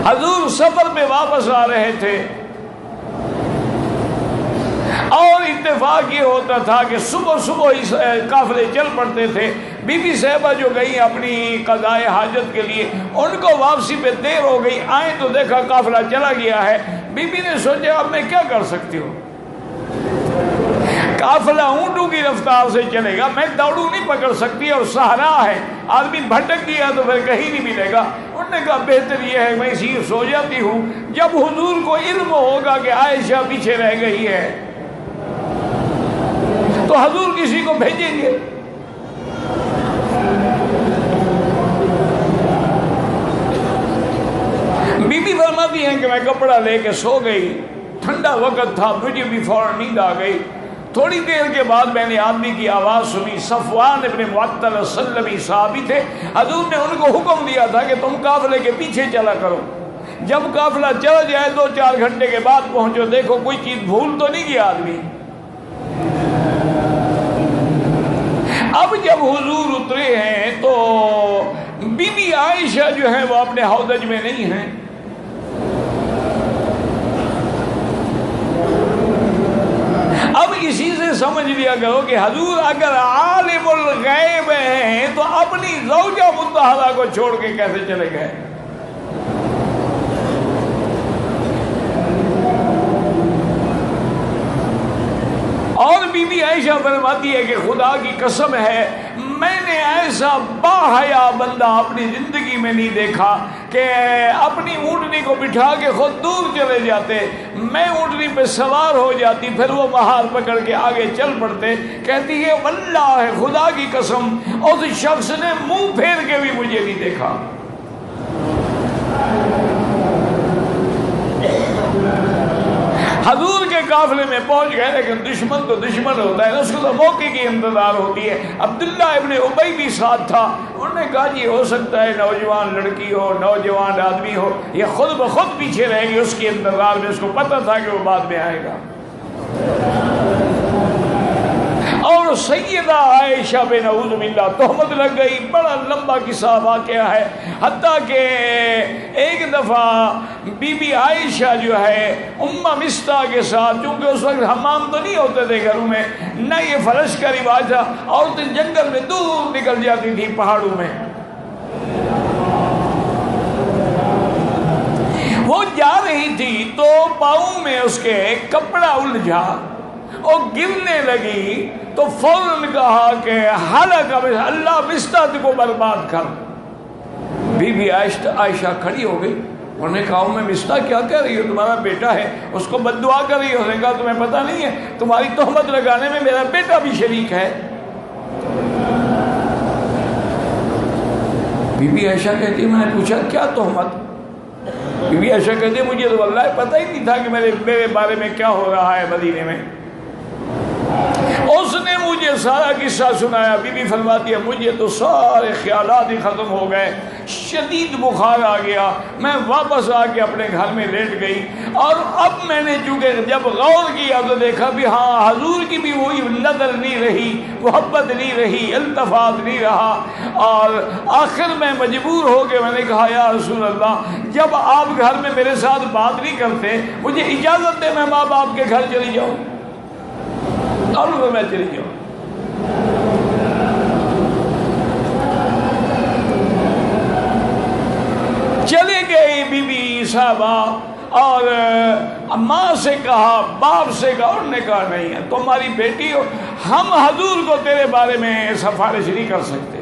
حضور سفر پہ واپس آ رہے تھے اور اتفاق یہ ہوتا تھا کہ صبح صبح ہی قافلے چل پڑتے تھے۔ بی بی صاحبہ جو گئی اپنی قضائے حاجت کے لیے، ان کو واپسی پہ دیر ہو گئی، آئیں تو دیکھا قافلہ چلا گیا ہے۔ بی بی نے سوچا اب میں کیا کر سکتی ہوں، قافلہ اونٹوں کی رفتار سے چلے گا، میں دوڑوں نہیں پکڑ سکتی، اور صحرا ہے، آدمی بھٹک گیا تو پھر کہیں نہیں ملے گا۔ انہوں نے کہا بہتر یہ ہے میں اسی سو جاتی ہوں، جب حضور کو علم ہوگا کہ عائشہ پیچھے رہ گئی ہے تو حضور کسی کو بھیجیں گے۔ بی بی فرماتی ہیں کہ میں کپڑا لے کے سو گئی، ٹھنڈا وقت تھا، مجھے بھی فوراً نیند آ گئی۔ تھوڑی دیر کے بعد میں نے آدمی کی آواز سنی، صفوان ابن معطل السلمی صحابی تھے۔ حضور نے ان کو حکم دیا تھا کہ تم قافلے کے پیچھے چلا کرو، جب قافلہ چلا جائے 2-4 گھنٹے کے بعد پہنچو، دیکھو کوئی چیز بھول تو نہیں گیا آدمی۔ اب جب حضور اترے ہیں تو بی بی عائشہ جو ہے وہ اپنے ہودج میں نہیں ہیں۔ اب اسی سے سمجھ لیا کرو کہ حضور اگر عالم الغیب ہیں تو اپنی زوجہ مطہرہ کو چھوڑ کے کیسے چلے گئے؟ اور بی بی عائشہ فرماتی ہے کہ خدا کی قسم ہے میں نے ایسا باحیا بندہ اپنی زندگی میں نہیں دیکھا کہ اپنی اونٹنی کو بٹھا کے خود دور چلے جاتے، میں اونٹنی پہ سوار ہو جاتی، پھر وہ مہار پکڑ کے آگے چل پڑتے۔ کہتی ہے واللہ ہے خدا کی قسم اس شخص نے منہ پھیر کے بھی مجھے نہیں دیکھا۔ حضور کے قافلے میں پہنچ گئے، لیکن دشمن تو دشمن ہوتا ہے نا، اس کو تو موقع کی انتظار ہوتی ہے۔ عبداللہ ابن ابی بھی ساتھ تھا، انہوں نے کہا جی ہو سکتا ہے نوجوان لڑکی ہو، نوجوان آدمی ہو، یہ خود بخود پیچھے رہے گی اس کی انتظار میں، اس کو پتہ تھا کہ وہ بعد میں آئے گا۔ اور سیدہ عائشہ بن نعوذ باللہ تہمت لگ گئی۔ بڑا لمبا قصہ واقعہ ہے، حتیٰ کہ ایک دفعہ بی بی عائشہ جو ہے امہ مستہ کے ساتھ، چونکہ اس وقت حمام تو نہیں ہوتے تھے گھروں میں، نہ یہ فرش کا رواج تھا، عورتیں جنگل میں دور نکل جاتی تھی پہاڑوں میں۔ وہ تھی تو پاؤں میں اس کے کپڑا الجھا اور گرنے لگی تو فوراً کہا کہ ہلاک اللہ مستعد کو برباد کر. بی بی عائشہ کھڑی ہو گئی. انہوں نے کہا میں مستہ کیا کہہ رہی ہو؟ تمہارا بیٹا ہے, اس کو بد دعا کر رہی ہو. اس نے کہا تمہیں پتہ نہیں ہے تمہاری تہمت لگانے میں میرا بیٹا بھی شریک ہے. بی بی عائشہ کہتی ہے میں نے پوچھا کیا تہمت؟ بی بی عائشہ کہتی ہے مجھے تو واللہ پتہ ہی نہیں تھا کہ میرے بارے میں کیا ہو رہا ہے مدینے میں. اس نے مجھے سارا قصہ سنایا. بی بی فرماتی ہے مجھے تو سارے خیالات ہی ختم ہو گئے, شدید بخار آ گیا. میں واپس آ کے اپنے گھر میں لیٹ گئی اور اب میں نے چونکہ جب غور کیا تو دیکھا بھی ہاں حضور کی بھی وہی نظر نہیں رہی, محبت نہیں رہی, التفات نہیں رہا. اور آخر میں مجبور ہو کے میں نے کہا یا رسول اللہ جب آپ گھر میں میرے ساتھ بات نہیں کرتے مجھے اجازت دے میں ماں باپ کے گھر چلی جاؤں. اور میں چلی جاؤں. چلے گئے بی بی صاحبہ اور ماں سے کہا باپ سے کہا. انہوں نے کہا نہیں ہے تمہاری بیٹی ہو, ہم حضور کو تیرے بارے میں سفارش نہیں کر سکتے.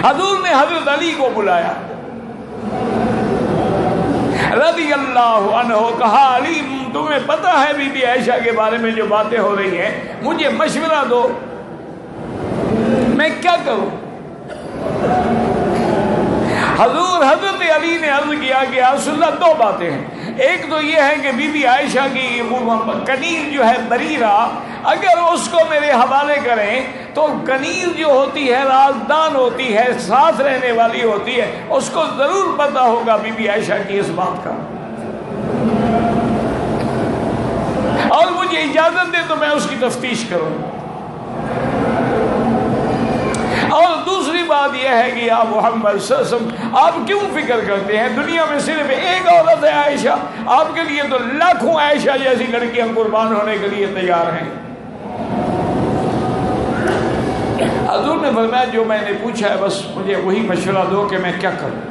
حضور نے حضرت علی کو بلایا رضی اللہ عنہ. کہا علی تمہیں پتہ ہے بی بی عائشہ کے بارے میں جو باتیں ہو رہی ہیں, مجھے مشورہ دو میں کیا کروں. حضرت علی نے عرض کیا کہ یا رسول اللہ دو باتیں ہیں. ایک تو یہ ہے کہ بی بی عائشہ کی کنیز جو ہے بریرہ, اگر اس کو میرے حوالے کریں تو کنیز جو ہوتی ہے رازدان ہوتی ہے, ساتھ رہنے والی ہوتی ہے, اس کو ضرور پتہ ہوگا بی بی عائشہ کی اس بات کا, اور مجھے اجازت دے تو میں اس کی تفتیش کروں. اور دوسری بات یہ ہے کہ آپ محمد صلی اللہ علیہ وسلم آپ کیوں فکر کرتے ہیں؟ دنیا میں صرف ایک عورت ہے عائشہ, آپ کے لیے تو لاکھوں عائشہ جیسی لڑکیاں قربان ہونے کے لیے تیار ہیں. حضور نے فرمایا جو میں نے پوچھا ہے بس مجھے وہی مشورہ دو کہ میں کیا کروں.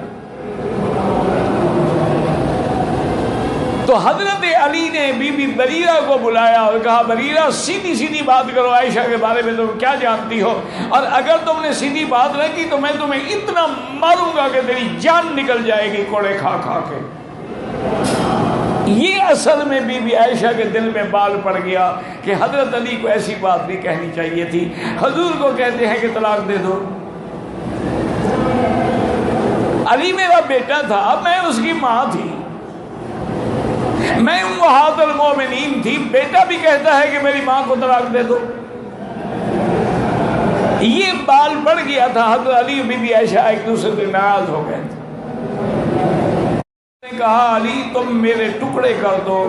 تو حضرت علی نے بی بی بریرہ کو بلایا اور کہا بریرہ سیدھی سیدھی بات کرو عائشہ کے بارے میں تم کیا جانتی ہو, اور اگر تم نے سیدھی بات نہ کی تو میں تمہیں اتنا ماروں گا کہ تیری جان نکل جائے گی کوڑے کھا کھا کے. یہ اصل میں بی بی عائشہ کے دل میں بال پڑ گیا کہ حضرت علی کو ایسی بات نہیں کہنی چاہیے تھی. حضور کو کہتے ہیں کہ طلاق دے دو. علی میرا بیٹا تھا, میں اس کی ماں تھی, میں امہات المومنین تھی, بیٹا بھی کہتا ہے کہ میری ماں کو طلاق دے دو. یہ بال بڑھ گیا تھا. حضرت علی بی بی عائشہ ایک دوسرے سے ناراض ہو گئے تھے. نے کہا علی تم میرے ٹکڑے کر دو,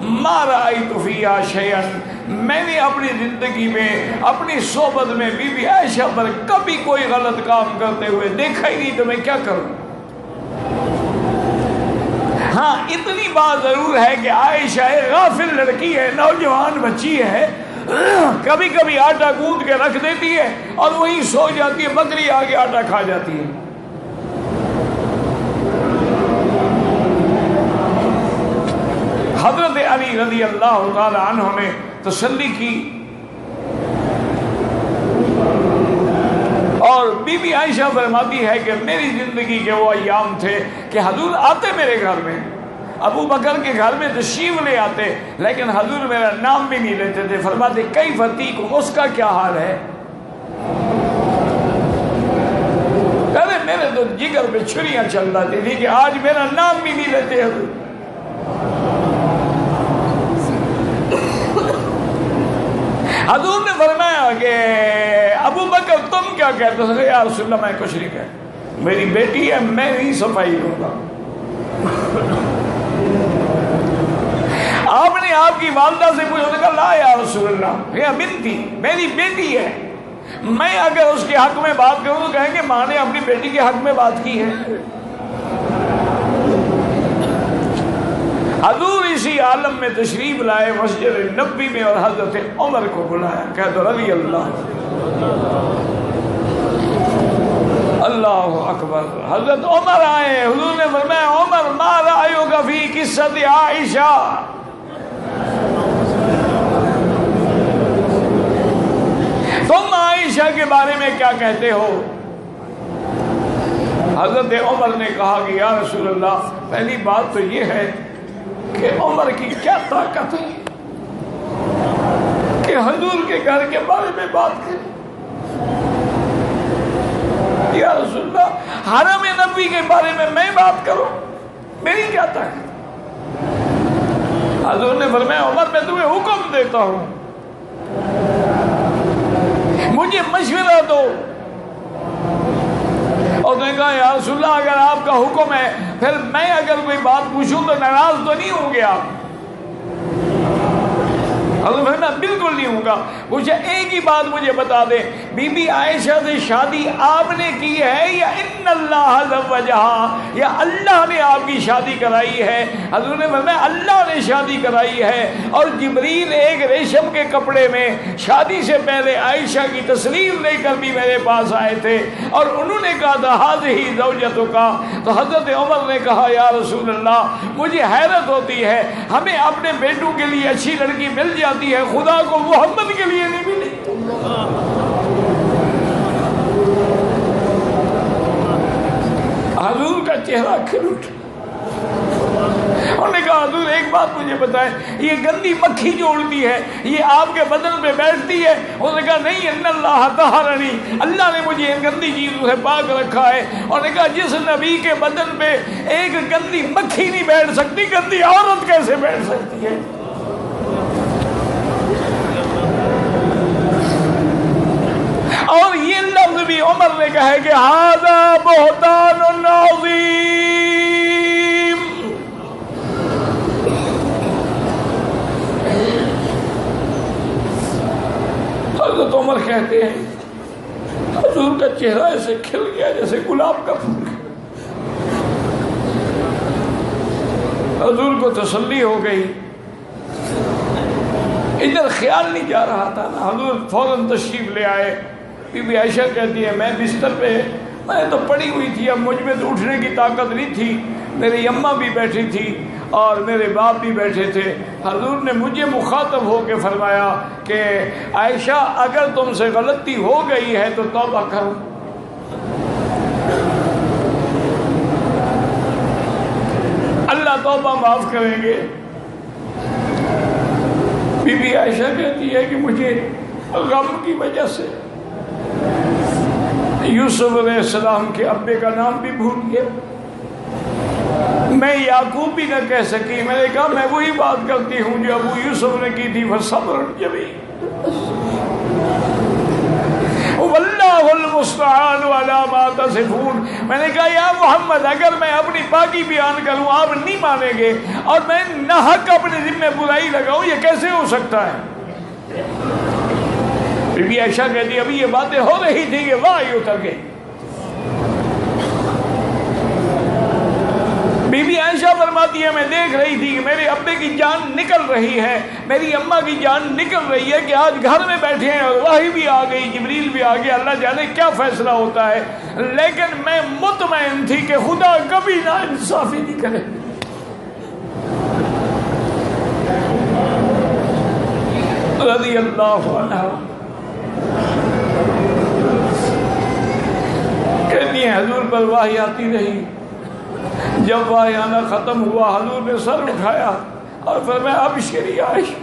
ما رأیت فیہا شیئا, میں نے اپنی زندگی میں اپنی صحبت میں بی بی عائشہ پر کبھی کوئی غلط کام کرتے ہوئے دیکھا ہی نہیں, تو میں کیا کروں. ہاں اتنی بات ضرور ہے کہ عائشہ غافل لڑکی ہے, نوجوان بچی ہے, کبھی کبھی آٹا گوندھ کے رکھ دیتی ہے اور وہیں سو جاتی ہے, بکری آگے آٹا کھا جاتی ہے. حضرت علی رضی اللہ تعالی عنہ نے تسلی کی اور بی بی عائشہ فرماتی ہے کہ میری زندگی کے وہ ایام تھے کہ حضور آتے میرے گھر میں, ابو بکر کے گھر میں تشریف لے آتے, لیکن حضور میرا نام بھی نہیں لیتے تھے. فرماتے کیف تیکم, اس کا کیا حال ہے؟ کہتے میرے تو جگر پہ چھریاں چل رہی تھی کہ آج میرا نام بھی نہیں لیتے حضور. حضور نے فرمایا کہ ابو بکر تم کیا کہتے ہو؟ یا رسول اللہ میں کچھ نہیں کہتا, میری بیٹی ہے, میں نہیں صفائی دوں گا. آپ نے آپ کی والدہ سے پوچھا, کہا لا یا رسول اللہ یہ بنتی میری بیٹی ہے, میں اگر اس کے حق میں بات کروں تو کہیں گے ماں نے اپنی بیٹی کے حق میں بات کی ہے. حضور اسی عالم میں تشریف لائے مسجد نبوی میں اور حضرت عمر کو بلایا, کہہ دو رضی اللہ اللہ اکبر. حضرت عمر آئے, حضور نے فرمایا عمر ما رأیک فی قصۃ عائشہ, تم عائشہ کے بارے میں کیا کہتے ہو؟ حضرت عمر نے کہا کہ یا رسول اللہ, پہلی بات تو یہ ہے کہ عمر کی کیا طاقت ہے کہ حضور کے گھر کے بارے میں بات کریں. یا رسول اللہ, حرم نبوی کے بارے میں بات کروں, میری کیا طاقت؟ حضور نے فرمایا عمر میں تمہیں حکم دیتا ہوں, مجھے مشورہ دو. اور نے کہا یا رسول اللہ اگر آپ کا حکم ہے پھر میں اگر کوئی بات پوچھوں تو ناراض تو نہیں ہوں گے آپ؟ حضرت فرمایا بالکل نہیں ہوں گا. پوچھا ایک ہی بات مجھے بتا دیں, بی بی عائشہ سے شادی آپ نے کی ہے یا ان اللہ زوجہا, یا اللہ نے آپ کی شادی کرائی ہے؟ حضور نے فرمایا اللہ نے شادی کرائی ہے. اور جبریل ایک ریشم کے کپڑے میں شادی سے پہلے عائشہ کی تصویر لے کر بھی میرے پاس آئے تھے اور انہوں نے کہا تھا ہذہ زوجتک. تو حضرت عمر نے کہا یا رسول اللہ مجھے حیرت ہوتی ہے, ہمیں اپنے بیٹوں کے لیے اچھی لڑکی مل جاتی ہے, خدا کو محمد کے لیے نہیں ملی. حضور کا چہرہ کھل اٹھا. انہوں نے کہا حضور ایک بات مجھے بتائیں, یہ گندی مکھی جو اڑتی ہے یہ آپ کے بدن پہ بیٹھتی ہے؟ انہوں نے کہا نہیں, ان اللہ طہرنی, اللہ نے مجھے ان گندی چیزوں سے پاک رکھا ہے. انہوں نے کہا جس نبی کے بدن پہ ایک گندی مکھی نہیں بیٹھ سکتی, گندی عورت کیسے بیٹھ سکتی ہے؟ اور یہ لفظ بھی عمر نے کہا کہ ھذا بہتان عظیم. حضرت عمر کہتے ہیں حضور کا چہرہ ایسے کھل گیا جیسے گلاب کا پھول. حضور کو تسلی ہو گئی. ادھر خیال نہیں جا رہا تھا نا. حضور فوراً تشریف لے آئے. بی بی عائشہ کہتی ہے میں بستر پہ, میں تو پڑی ہوئی تھی, اب مجھ میں تو اٹھنے کی طاقت نہیں تھی. میری اماں بھی بیٹھی تھی اور میرے باپ بھی بیٹھے تھے. حضور نے مجھے مخاطب ہو کے فرمایا کہ عائشہ اگر تم سے غلطی ہو گئی ہے تو توبہ کرو. اللہ توبہ معاف کریں گے. بی بی عائشہ کہتی ہے کہ مجھے غم کی وجہ سے یوسف علیہ السلام کے ابے کا نام بھی بھول گیا. میں یعقوب بھی نہ کہہ سکی. میں نے کہا میں وہی بات کرتی ہوں جو ابو یوسف نے کی تھی, فصبر جمیل واللہ المستعان علی ما تصفون. میں نے کہا یا محمد اگر میں اپنی پاکی بیان کروں آپ نہیں مانیں گے, اور میں ناحق اپنے ذمہ برائی لگاؤں, یہ کیسے ہو سکتا ہے؟ بی بی عائشہ کہتی ابھی یہ باتیں ہو رہی تھی کہ وحی اتر گئی. بی بی عائشہ فرماتی ہے میں دیکھ رہی تھی کہ میرے ابے کی جان نکل رہی ہے, میری اماں کی جان نکل رہی ہے کہ آج گھر میں بیٹھے ہیں اور وحی بھی آ گئی, جبریل بھی آ گیا, اللہ جانے کیا فیصلہ ہوتا ہے. لیکن میں مطمئن تھی کہ خدا کبھی ناانصافی نہیں کرے. رضی اللہ عنہ کہتی ہیں حضور پر وحی آتی رہی. جب وحی آنا ختم ہوا حضور نے سر اٹھایا اور فرمایا ابشری عائشہ.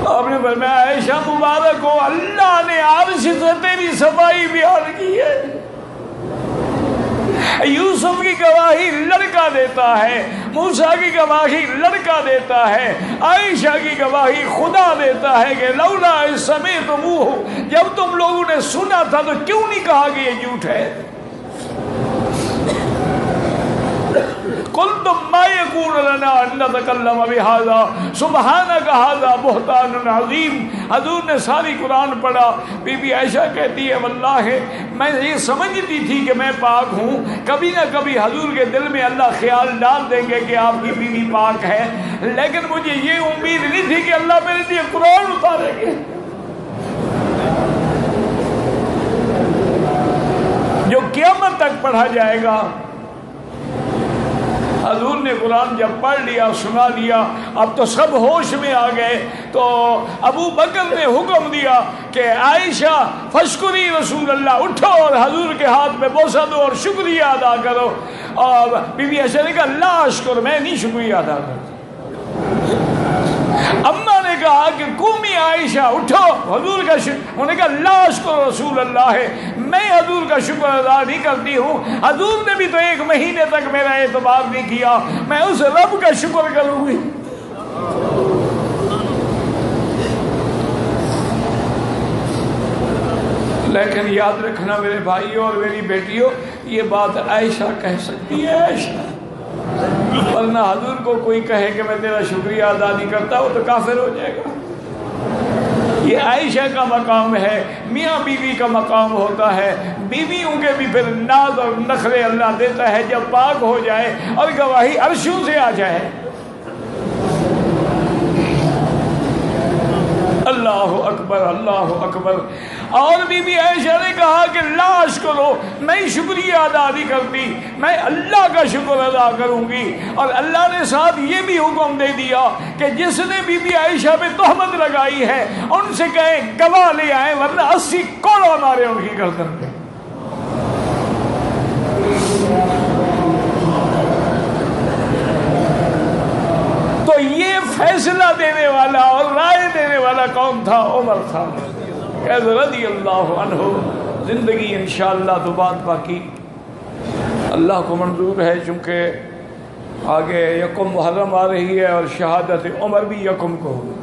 آپ نے فرمایا عائشہ مبارک ہو, اللہ نے عرش سے تیری صفائی بیان کی ہے. یوسف کی گواہی لڑکا دیتا ہے, موسیٰ کی گواہی لڑکا دیتا ہے, عائشہ کی گواہی خدا دیتا ہے کہ لولا اذ سمعتموہ, جب تم لوگوں نے سنا تھا تو کیوں نہیں کہا کہ یہ جھوٹ ہے؟ قلتم ما یکون لنا ان نتکلم بہذا سبحانک ھذا بہتان عظیم. حضور نے ساری قرآن پڑھا. بی بی عائشہ کہتی ہے واللہ میں یہ سمجھتی تھی کہ میں پاک ہوں, کبھی نہ کبھی حضور کے دل میں اللہ خیال ڈال دیں گے کہ آپ کی بیوی پاک ہے, لیکن مجھے یہ امید نہیں تھی کہ اللہ میرے لیے قرآن اتاریں گے. پڑھا جائے گا۔ حضور نے قرآن جب پڑھ لیا، سنا لیا، اب تو سب ہوش میں آ گئے، تو ابو بکر نے حکم دیا کہ عائشہ فشکری رسول اللہ، اٹھو اور حضور کے ہاتھ میں بوسہ دو اور شکریہ ادا کرو۔ اور بی بی عائشہ نے کہا لا اشکر، میں نہیں شکریہ ادا کرتا۔ اماں نے کہا کہ قومی عائشہ، اٹھو حضور کا شکر، انہوں نے کہا لا اشکر رسول اللہ ہے، میں حضور کا شکر ادا نہیں کرتی ہوں، حضور نے بھی تو 1 مہینے تک میرا اعتبار نہیں کیا، میں اس رب کا شکر کروں گی۔ لیکن یاد رکھنا میرے بھائیوں اور میری بیٹیوں، یہ بات عائشہ کہہ سکتی ہے، عائشہ، ورنہ حضور کو کوئی کہے کہ میں تیرا شکریہ ادا نہیں کرتا، وہ تو کافر ہو جائے گا۔ یہ عائشہ کا مقام ہے، میاں بیوی کا مقام ہوتا ہے۔ بیویوں کے بھی پھر ناز اور نخرے اللہ دیتا ہے جب پاک ہو جائے اور گواہی عرشوں سے آ جائے۔ اللہ اکبر، اللہ اکبر۔ اور بی بی عائشہ نے کہا کہ لا اشکرو، میں شکریہ ادا نہیں کرتی، میں اللہ کا شکر ادا کروں گی۔ اور اللہ نے ساتھ یہ بھی حکم دے دیا کہ جس نے بی بی عائشہ پہ تہمت لگائی ہے ان سے کہیں گواہ لے آئیں، ورنہ 80 کوڑا مارے ان کی گردن پہ۔ تو یہ فیصلہ دینے والا اور رائے دینے والا کون تھا؟ عمر تھا رضی اللہ عنہ۔ زندگی انشاءاللہ تو بات باقی اللہ کو منظور ہے، چونکہ آگے یکم محرم آ رہی ہے اور شہادت عمر بھی یکم کو ہوگی۔